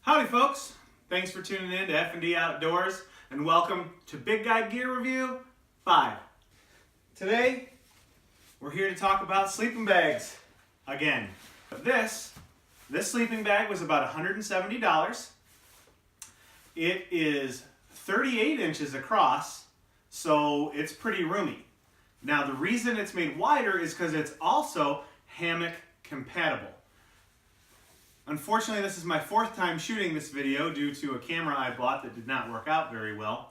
Howdy folks, thanks for tuning in to F&D Outdoors and welcome to Big Guy Gear Review 5. Today we're here to talk about sleeping bags again. This sleeping bag was about $170. It is 38 inches across, so it's pretty roomy. Now the reason it's made wider is because it's also hammock compatible. Unfortunately, this is my fourth time shooting this video due to a camera I bought that did not work out very well.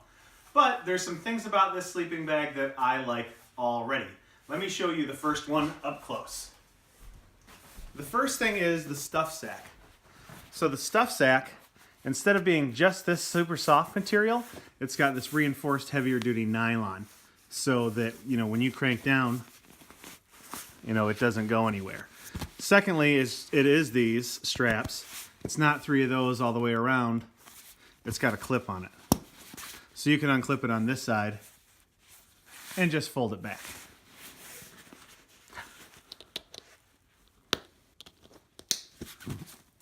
But there's some things about this sleeping bag that I like already. Let me show you the first one up close. The first thing is the stuff sack. So the stuff sack, instead of being just this super soft material, it's got this reinforced heavier duty nylon so that, when you crank down, it doesn't go anywhere. Secondly, it is these straps. It's not three of those all the way around. It's got a clip on it. So you can unclip it on this side and just fold it back.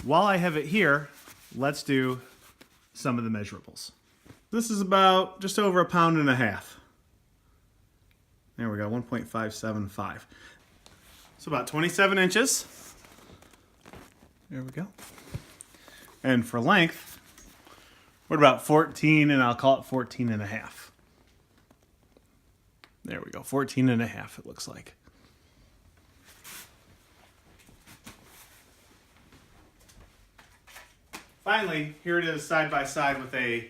While I have it here, let's do some of the measurables. This is about just over 1.5 pounds. There we go, 1.575. So about 27 inches. There we go. And for length, what about 14, and I'll call it 14.5. There we go, 14.5 it looks like. Finally, here it is side by side with a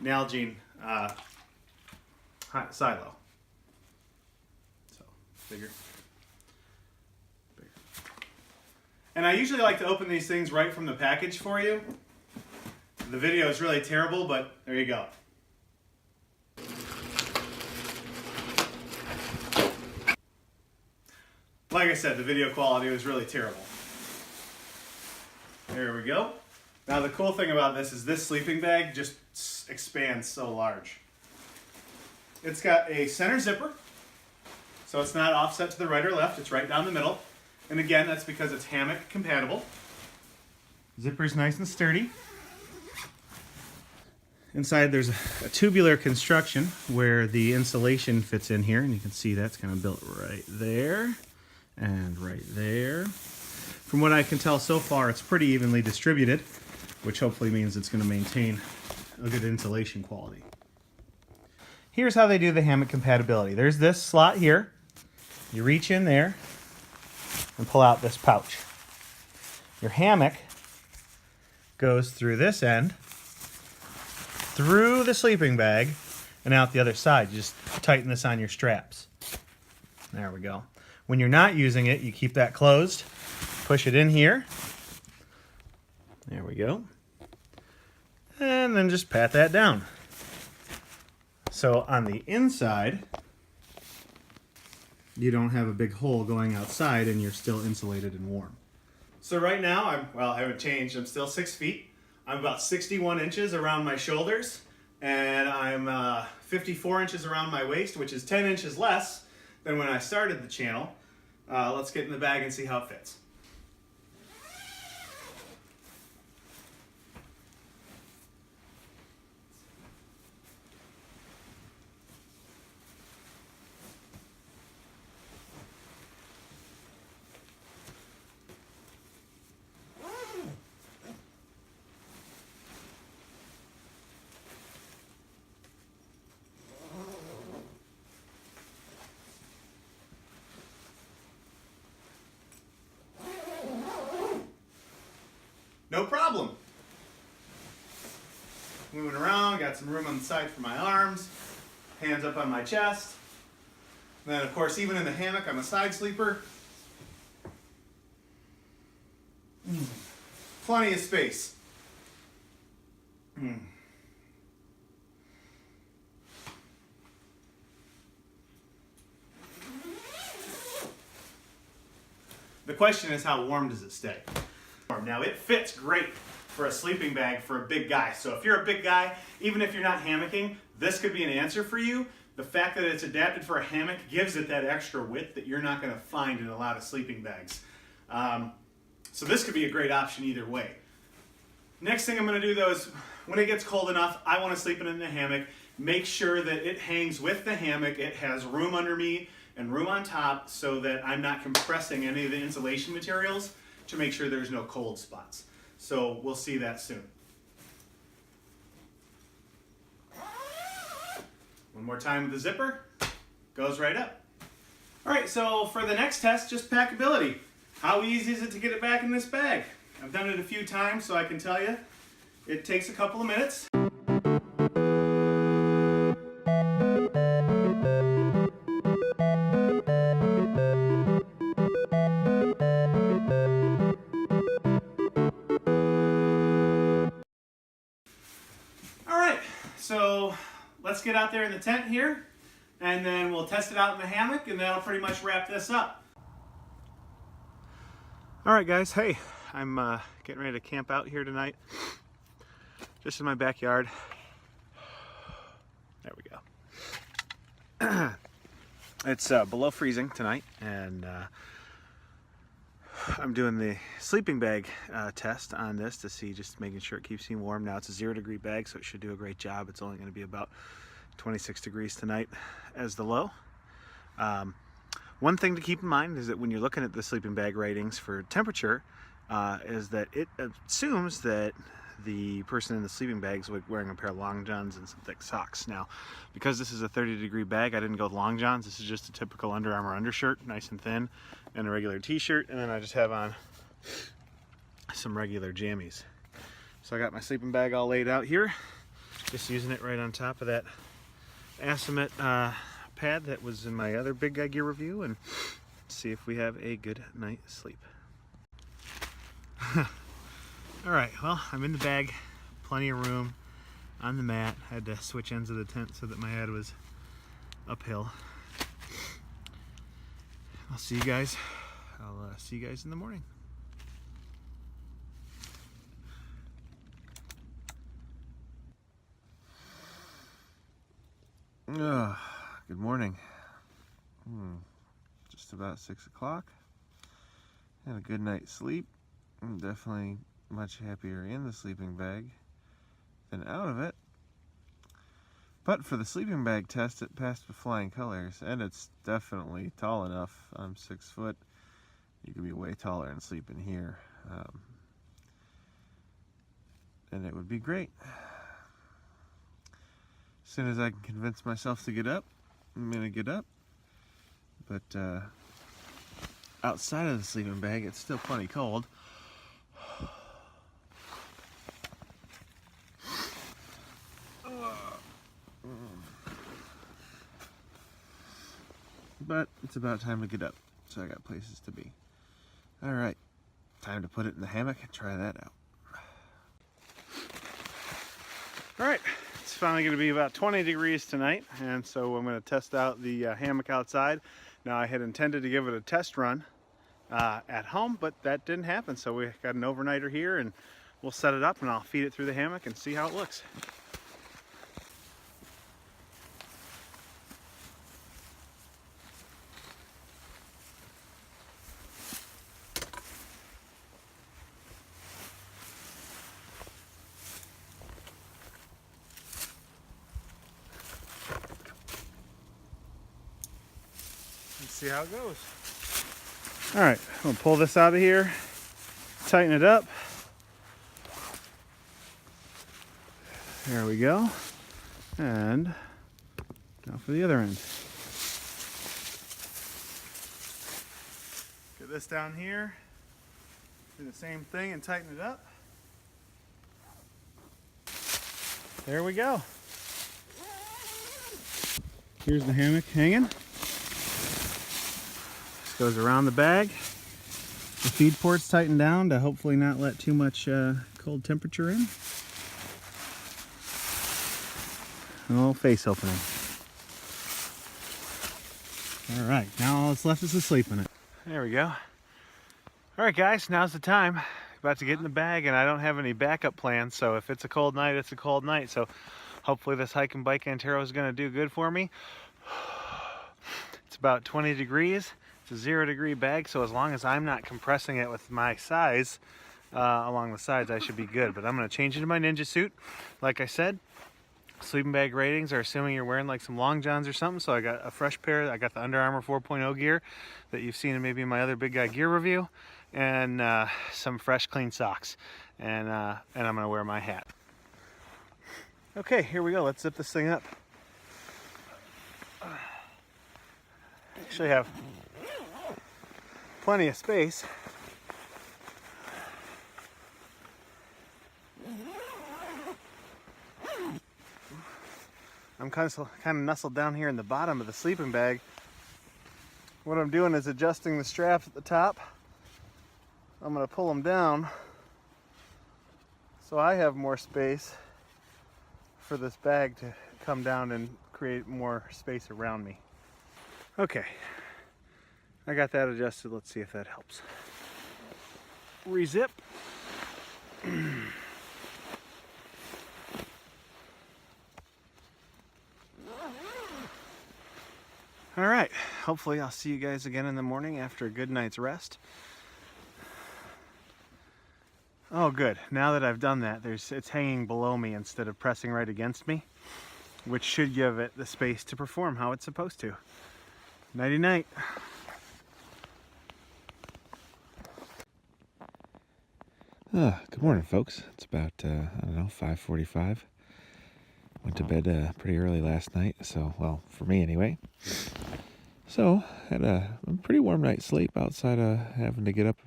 Nalgene silo. So, bigger. And I usually like to open these things right from the package for you. The video is really terrible, but there you go. Like I said, the video quality was really terrible. There we go. Now the cool thing about this is this sleeping bag just expands so large. It's got a center zipper, so it's not offset to the right or left, it's right down the middle. And again, that's because it's hammock compatible. Zipper's nice and sturdy. Inside there's a tubular construction where the insulation fits in here, and you can see that's kind of built right there and right there. From what I can tell so far, it's pretty evenly distributed, which hopefully means it's going to maintain a good insulation quality. Here's how they do the hammock compatibility. There's this slot here. You reach in there and pull out this pouch. Your hammock goes through this end, through the sleeping bag, and out the other side. You just tighten this on your straps. There we go. When you're not using it, you keep that closed, push it in here. There we go. And then just pat that down. So on the inside, you don't have a big hole going outside and you're still insulated and warm. So right now, I haven't changed. I'm still 6 feet. I'm about 61 inches around my shoulders, and I'm 54 inches around my waist, which is 10 inches less than when I started the channel. Let's get in the bag and see how it fits. No problem. Moving around, got some room on the side for my arms, hands up on my chest. And then of course, even in the hammock, I'm a side sleeper. Plenty of space. The question is, how warm does it stay? Now it fits great for a sleeping bag for a big guy. So if you're a big guy, even if you're not hammocking, this could be an answer for you. The fact that it's adapted for a hammock gives it that extra width that you're not going to find in a lot of sleeping bags. So this could be a great option either way. Next thing I'm going to do though is when it gets cold enough, I want to sleep in a hammock. Make sure that it hangs with the hammock. It has room under me and room on top so that I'm not compressing any of the insulation materials to make sure there's no cold spots. So we'll see that soon. One more time with the zipper, goes right up. All right, so for the next test, just packability. How easy is it to get it back in this bag? I've done it a few times, so I can tell you it takes a couple of minutes. All right, so let's get out there in the tent here, and then we'll test it out in the hammock, and that'll pretty much wrap this up. All right, guys, hey, I'm getting ready to camp out here tonight, just in my backyard. There we go. It's below freezing tonight, and I'm doing the sleeping bag test on this to see, just making sure it keeps me warm. Now it's a 0-degree bag, so it should do a great job. It's only going to be about 26 degrees tonight as the low. One thing to keep in mind is that when you're looking at the sleeping bag ratings for temperature, is that it assumes that the person in the sleeping bag is wearing a pair of long johns and some thick socks. Now, because this is a 30-degree bag, I didn't go with long johns. This is just a typical Under Armour undershirt, nice and thin, and a regular t-shirt, and then I just have on some regular jammies. So I got my sleeping bag all laid out here, just using it right on top of that Assomet pad that was in my other big guy gear review, and see if we have a good night's sleep. Alright, well, I'm in the bag, plenty of room on the mat. I had to switch ends of the tent so that my head was uphill. I'll see you guys in the morning. Good morning. Just about 6 o'clock. Had a good night's sleep. I'm definitely much happier in the sleeping bag than out of it. But for the sleeping bag test, it passed with flying colors, and it's definitely tall enough. I'm 6 foot. You could be way taller and sleep in here. And it would be great. As soon as I can convince myself to get up, I'm gonna get up. But outside of the sleeping bag, it's still plenty cold. But it's about time to get up, so I got places to be. All right, time to put it in the hammock and try that out. All right, it's finally going to be about 20 degrees tonight, and so I'm going to test out the hammock outside. Now, I had intended to give it a test run at home, but that didn't happen, so we got an overnighter here, and we'll set it up, and I'll feed it through the hammock and see how it looks. Let's see how it goes. All right, I'm gonna pull this out of here, tighten it up. There we go. And now for the other end. Get this down here, do the same thing and tighten it up. There we go. Here's the hammock hanging. Goes around the bag. The feed port's tightened down to hopefully not let too much cold temperature in. A little face opening. All right, now all that's left is to sleep in it. There we go. All right, guys, now's the time. About to get in the bag, and I don't have any backup plans, so if it's a cold night, it's a cold night. So hopefully this Hyke Byke Antero is going to do good for me. It's about 20 degrees. It's a 0-degree bag, so as long as I'm not compressing it with my size, along the sides, I should be good. But I'm going to change into my ninja suit. Like I said, sleeping bag ratings are assuming you're wearing like some long johns or something. So I got a fresh pair. I got the Under Armour 4.0 gear that you've seen in maybe my other big guy gear review, and some fresh clean socks. And I'm going to wear my hat. Okay, here we go. Let's zip this thing up. Actually have plenty of space. I'm kind of nestled down here in the bottom of the sleeping bag. What I'm doing is adjusting the straps at the top. I'm going to pull them down so I have more space for this bag to come down and create more space around me. Okay, I got that adjusted. Let's see if that helps. Rezip. All right, hopefully I'll see you guys again in the morning after a good night's rest. Oh good, now that I've done that, it's hanging below me instead of pressing right against me, which should give it the space to perform how it's supposed to. Nighty night. Good morning, folks. It's about, I don't know, 5:45. Went to bed pretty early last night, so, well, for me anyway. So, had a pretty warm night's sleep outside of having to get up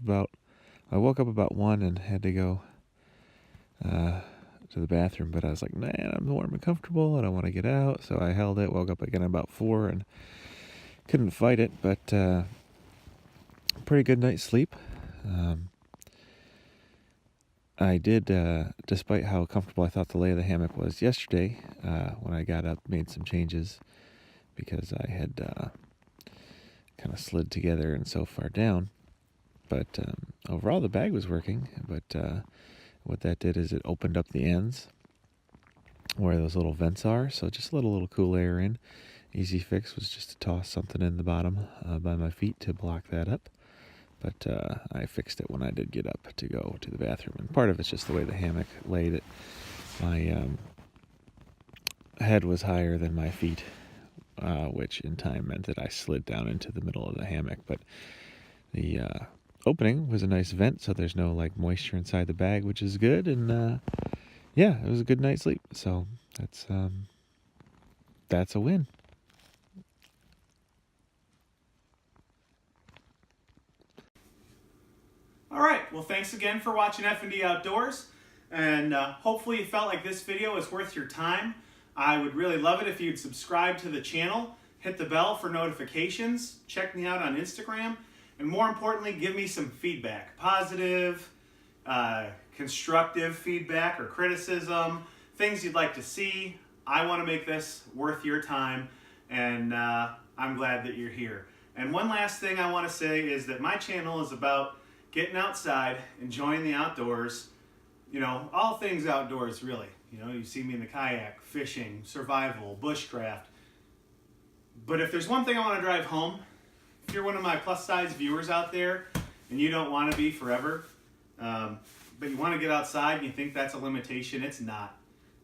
I woke up about 1 and had to go to the bathroom, but I was like, man, I'm warm and comfortable, I don't want to get out, so I held it, woke up again about 4 and couldn't fight it, but pretty good night's sleep. I did, despite how comfortable I thought the lay of the hammock was yesterday, when I got up, made some changes because I had kind of slid together and so far down. But overall, the bag was working. But what that did is it opened up the ends where those little vents are. So just a little cool air in. Easy fix was just to toss something in the bottom by my feet to block that up. But I fixed it when I did get up to go to the bathroom. And part of it's just the way the hammock laid it. My head was higher than my feet, which in time meant that I slid down into the middle of the hammock. But the opening was a nice vent, so there's no like moisture inside the bag, which is good. And yeah, it was a good night's sleep. So that's a win. All right, well, thanks again for watching F&D Outdoors, and hopefully you felt like this video was worth your time. I would really love it if you'd subscribe to the channel, hit the bell for notifications, check me out on Instagram, and more importantly, give me some feedback. Positive, constructive feedback or criticism, things you'd like to see. I want to make this worth your time, and I'm glad that you're here. And one last thing I want to say is that my channel is about getting outside, enjoying the outdoors, you know, all things outdoors really. You know, you see me in the kayak, fishing, survival, bushcraft. But if there's one thing I want to drive home, if you're one of my plus size viewers out there and you don't want to be forever, but you want to get outside and you think that's a limitation, it's not.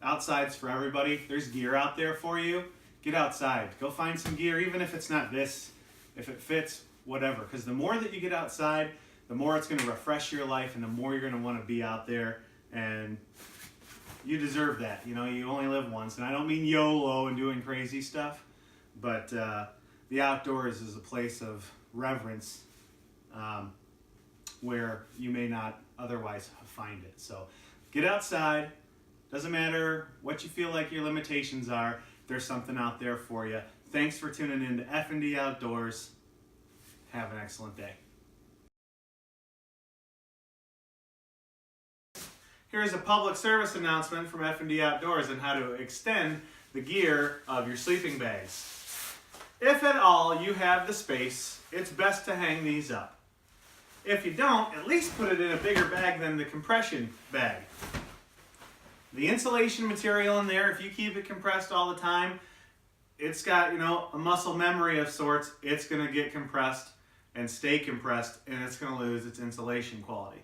Outside's for everybody. There's gear out there for you. Get outside. Go find some gear, even if it's not this, if it fits, whatever. Because the more that you get outside, the more it's going to refresh your life and the more you're going to want to be out there, and you deserve that. You know, you only live once, and I don't mean YOLO and doing crazy stuff, but the outdoors is a place of reverence where you may not otherwise find it. So get outside. Doesn't matter what you feel like your limitations are, there's something out there for you. Thanks for tuning in to F&D Outdoors. Have an excellent day. Here's a public service announcement from F&D Outdoors on how to extend the gear of your sleeping bags. If at all you have the space, it's best to hang these up. If you don't, at least put it in a bigger bag than the compression bag. The insulation material in there, if you keep it compressed all the time, it's got, you know, a muscle memory of sorts. It's going to get compressed and stay compressed, and it's going to lose its insulation quality.